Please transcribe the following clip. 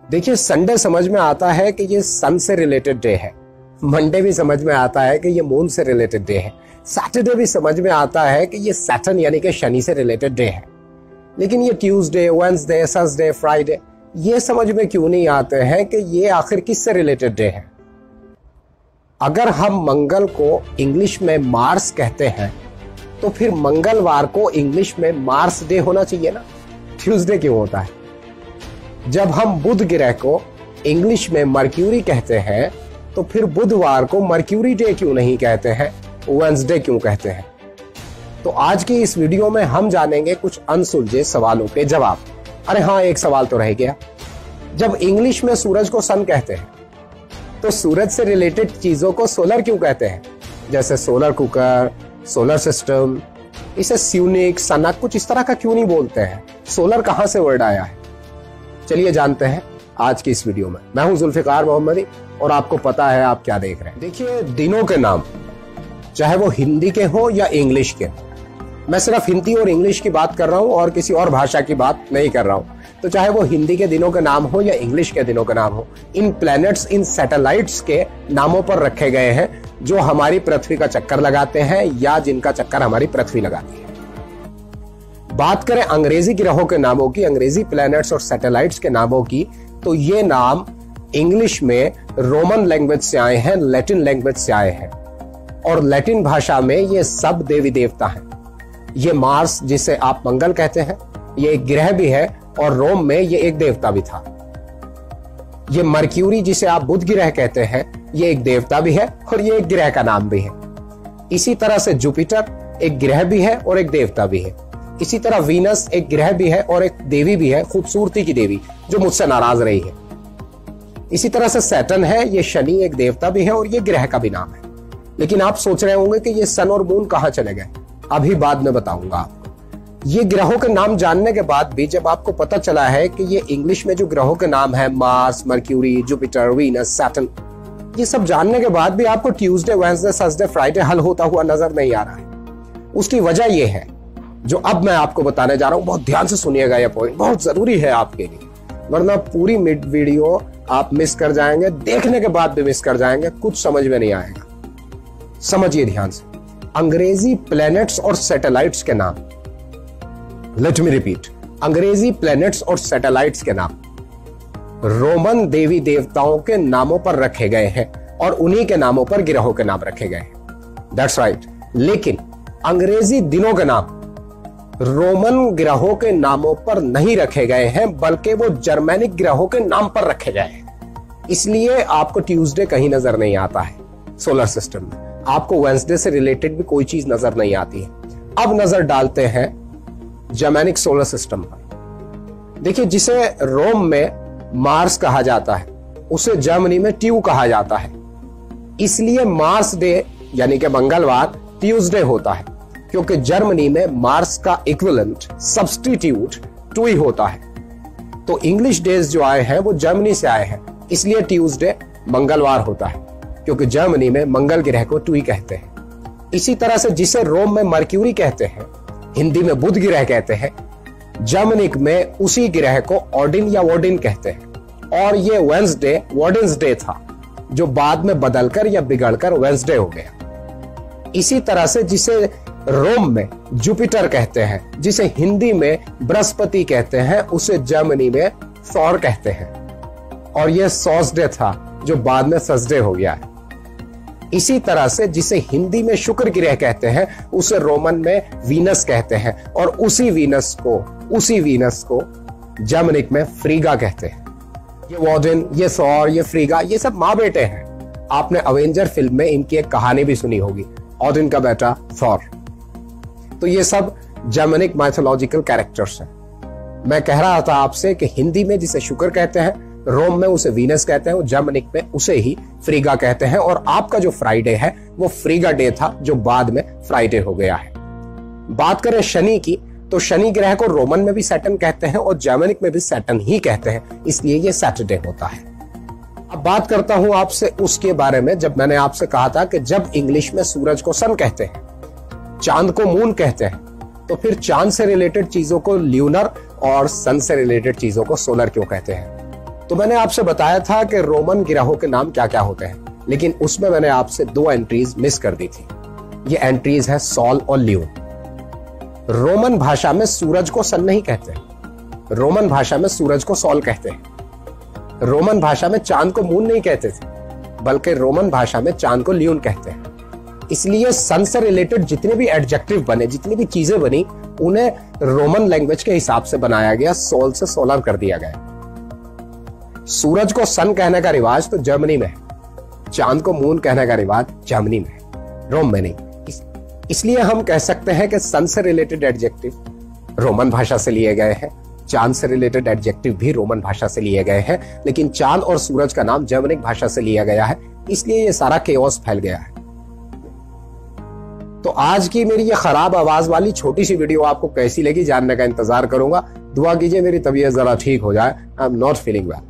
देखिए, संडे समझ में आता है कि ये सन से रिलेटेड डे है, मंडे भी समझ में आता है कि ये मून से रिलेटेड डे है, सैटरडे भी समझ में आता है कि ये सैटर्न यानी कि शनि से रिलेटेड डे है। लेकिन ये ट्यूसडे, वेडनेसडे, थर्सडे, फ्राइडे ये समझ में क्यों नहीं आते हैं कि ये आखिर किससे रिलेटेड डे है। अगर हम मंगल को इंग्लिश में मार्स कहते हैं तो फिर मंगलवार को इंग्लिश में मार्स डे होना चाहिए ना, ट्यूसडे क्यों होता है। जब हम बुध ग्रह को इंग्लिश में मर्क्यूरी कहते हैं तो फिर बुधवार को मर्क्यूरी डे क्यों नहीं कहते हैं, वेडनेसडे क्यों कहते हैं। तो आज की इस वीडियो में हम जानेंगे कुछ अनसुलझे सवालों के जवाब। अरे हाँ, एक सवाल तो रह गया, जब इंग्लिश में सूरज को सन कहते हैं तो सूरज से रिलेटेड चीजों को सोलर क्यों कहते हैं, जैसे सोलर कुकर, सोलर सिस्टम, इसे स्यूनिक, सनक कुछ इस तरह का क्यों नहीं बोलते हैं। सोलर कहां से वर्ड आया है, चलिए जानते हैं आज की इस वीडियो में। मैं हूं जुल्फिकार मोहम्मदी और आपको पता है आप क्या देख रहे हैं। देखिए, दिनों के नाम चाहे वो हिंदी के हो या इंग्लिश के, मैं सिर्फ हिंदी और इंग्लिश की बात कर रहा हूं और किसी और भाषा की बात नहीं कर रहा हूं। तो चाहे वो हिंदी के दिनों के नाम हो या इंग्लिश के दिनों के नाम हो, इन प्लैनेट्स, इन सैटेलाइट्स के नामों पर रखे गए हैं जो हमारी पृथ्वी का चक्कर लगाते हैं या जिनका चक्कर हमारी पृथ्वी लगाती है। बात करें अंग्रेजी ग्रहों के नामों की, अंग्रेजी प्लैनेट्स और सैटेलाइट्स के नामों की, तो ये नाम इंग्लिश में रोमन लैंग्वेज से आए हैं, लैटिन लैंग्वेज से आए हैं और लैटिन भाषा में ये सब देवी देवता हैं। ये मार्स जिसे आप मंगल कहते हैं ये एक ग्रह भी है और रोम में ये एक देवता भी था। ये मर्क्यूरी जिसे आप बुध ग्रह कहते हैं ये एक देवता भी है और ये एक ग्रह का नाम भी है। इसी तरह से जुपिटर एक ग्रह भी है और एक देवता भी है। इसी तरह वीनस एक ग्रह भी है और एक देवी भी है, खूबसूरती की देवी जो मुझसे नाराज रही है। इसी तरह से सैटर्न है, ये शनि एक देवता भी है और ये ग्रह का भी नाम है। लेकिन आप सोच रहे होंगे कि ये सन और मून कहां चले गए, अभी बाद में बताऊंगा आपको। ये ग्रहों के नाम जानने के बाद भी जब आपको पता चला है कि ये इंग्लिश में जो ग्रहों के नाम है Mars, mercury, Jupiter, Venus, Saturn, ये सब जानने के बाद भी आपको ट्यूसडे, वेडनेसडे, थर्सडे, फ्राइडे हल होता हुआ नजर नहीं आ रहा है। उसकी वजह यह है जो अब मैं आपको बताने जा रहा हूं। बहुत ध्यान से सुनिएगा, यह पॉइंट बहुत जरूरी है आपके लिए, वरना पूरी मिड वीडियो आप मिस कर जाएंगे, देखने के बाद भी मिस कर जाएंगे, कुछ समझ में नहीं आएगा। समझिए ध्यान से, अंग्रेजी प्लैनेट्स और सैटेलाइट्स के नाम, लेट मी रिपीट, अंग्रेजी प्लैनेट्स और सैटेलाइट्स के नाम रोमन देवी देवताओं के नामों पर रखे गए हैं और उन्हीं के नामों पर ग्रहों के नाम रखे गए हैं। That's right. लेकिन अंग्रेजी दिनों के नाम रोमन ग्रहों के नामों पर नहीं रखे गए हैं, बल्कि वो जर्मेनिक ग्रहों के नाम पर रखे गए हैं। इसलिए आपको ट्यूसडे कहीं नजर नहीं आता है सोलर सिस्टम में, आपको वेडनेसडे से रिलेटेड भी कोई चीज नजर नहीं आती है। अब नजर डालते हैं जर्मेनिक सोलर सिस्टम पर। देखिए, जिसे रोम में मार्स कहा जाता है उसे जर्मनी में ट्यू कहा जाता है। इसलिए मार्स डे यानी कि मंगलवार ट्यूसडे होता है, क्योंकि जर्मनी में मार्स का इक्विवेलेंट सब्स्टिट्यूट ट्वी होता है। तो इंग्लिश डेज जो आए हैं वो जर्मनी से आए हैं, इसलिए ट्यूसडे मंगलवार होता है, क्योंकि जर्मनी में मंगल ग्रह को ट्वी कहते हैं। इसी तरह से जिसे रोम में मर्क्यूरी कहते हैं, हिंदी में बुध ग्रह कहते हैं, जर्मनिक में उसी ग्रह को ऑडिन या वोडिन कहते हैं। और ये वेडनेसडे था जो बाद में बदलकर या बिगड़कर वेडनेसडे हो गया। इसी तरह से जिसे रोम में जुपिटर कहते हैं, जिसे हिंदी में बृहस्पति कहते हैं, उसे जर्मनी में थॉर कहते हैं और यह सॉसडे था जो बाद में थर्सडे हो गया है। इसी तरह से जिसे हिंदी में शुक्र ग्रह कहते हैं उसे रोमन में वीनस कहते हैं और उसी वीनस को जर्मनिक में फ्रीगा कहते हैं। ये वॉर्डन, ये थॉर, ये फ्रीगा, ये सब माँ बेटे हैं। आपने अवेंजर फिल्म में इनकी एक कहानी भी सुनी होगी, ऑडिन का बेटा थॉर। तो ये सब जर्मनिक माइथोलॉजिकल कैरेक्टर्स हैं। मैं कह रहा था आपसे कि हिंदी में जिसे शुक्र कहते हैं, रोम में उसे वीनस कहते हैं और जर्मनिक में उसे ही फ्रीगा कहते हैं। और आपका जो फ्राइडे है वो फ्रीगा डे था जो बाद में फ्राइडे हो गया है। बात करें शनि की, तो शनि ग्रह को रोमन में भी सैटर्न कहते हैं और जर्मनिक में भी सैटर्न ही कहते हैं, इसलिए ये सैटरडे होता है। अब बात करता हूं आपसे उसके बारे में जब मैंने आपसे कहा था कि जब इंग्लिश में सूरज को सन कहते हैं, चांद को मून कहते हैं, तो फिर चांद से रिलेटेड चीजों को ल्यूनर और सन से रिलेटेड चीजों को सोलर क्यों कहते हैं। तो मैंने आपसे बताया था कि रोमन गिरोह के नाम क्या क्या होते हैं, लेकिन उसमें मैंने आपसे 2 एंट्रीज मिस कर दी थी। ये एंट्रीज है सॉल और लियोन। रोमन भाषा में सूरज को सन नहीं कहते, रोमन भाषा में सूरज को सॉल कहते हैं। रोमन भाषा में चांद को मून नहीं कहते थे, बल्कि रोमन भाषा में चांद को लियोन कहते हैं। इसलिए सन से रिलेटेड जितने भी एडजेक्टिव बने, जितनी भी चीजें बनी, उन्हें रोमन लैंग्वेज के हिसाब से बनाया गया, सोल से सोलर कर दिया गया। सूरज को सन कहने का रिवाज तो जर्मनी में है, चांद को मून कहने का रिवाज जर्मनी में है, रोम में नहीं। इसलिए हम कह सकते हैं कि सन से रिलेटेड एडजेक्टिव रोमन भाषा से लिए गए हैं, चांद से रिलेटेड एडजेक्टिव भी रोमन भाषा से लिए गए हैं, लेकिन चांद और सूरज का नाम जर्मनिक भाषा से लिया गया है। इसलिए ये सारा केओस फैल गया है। तो आज की मेरी ये खराब आवाज वाली छोटी सी वीडियो आपको कैसी लगी जानने का इंतजार करूंगा। दुआ कीजिए मेरी तबीयत जरा ठीक हो जाए। I am not feeling well.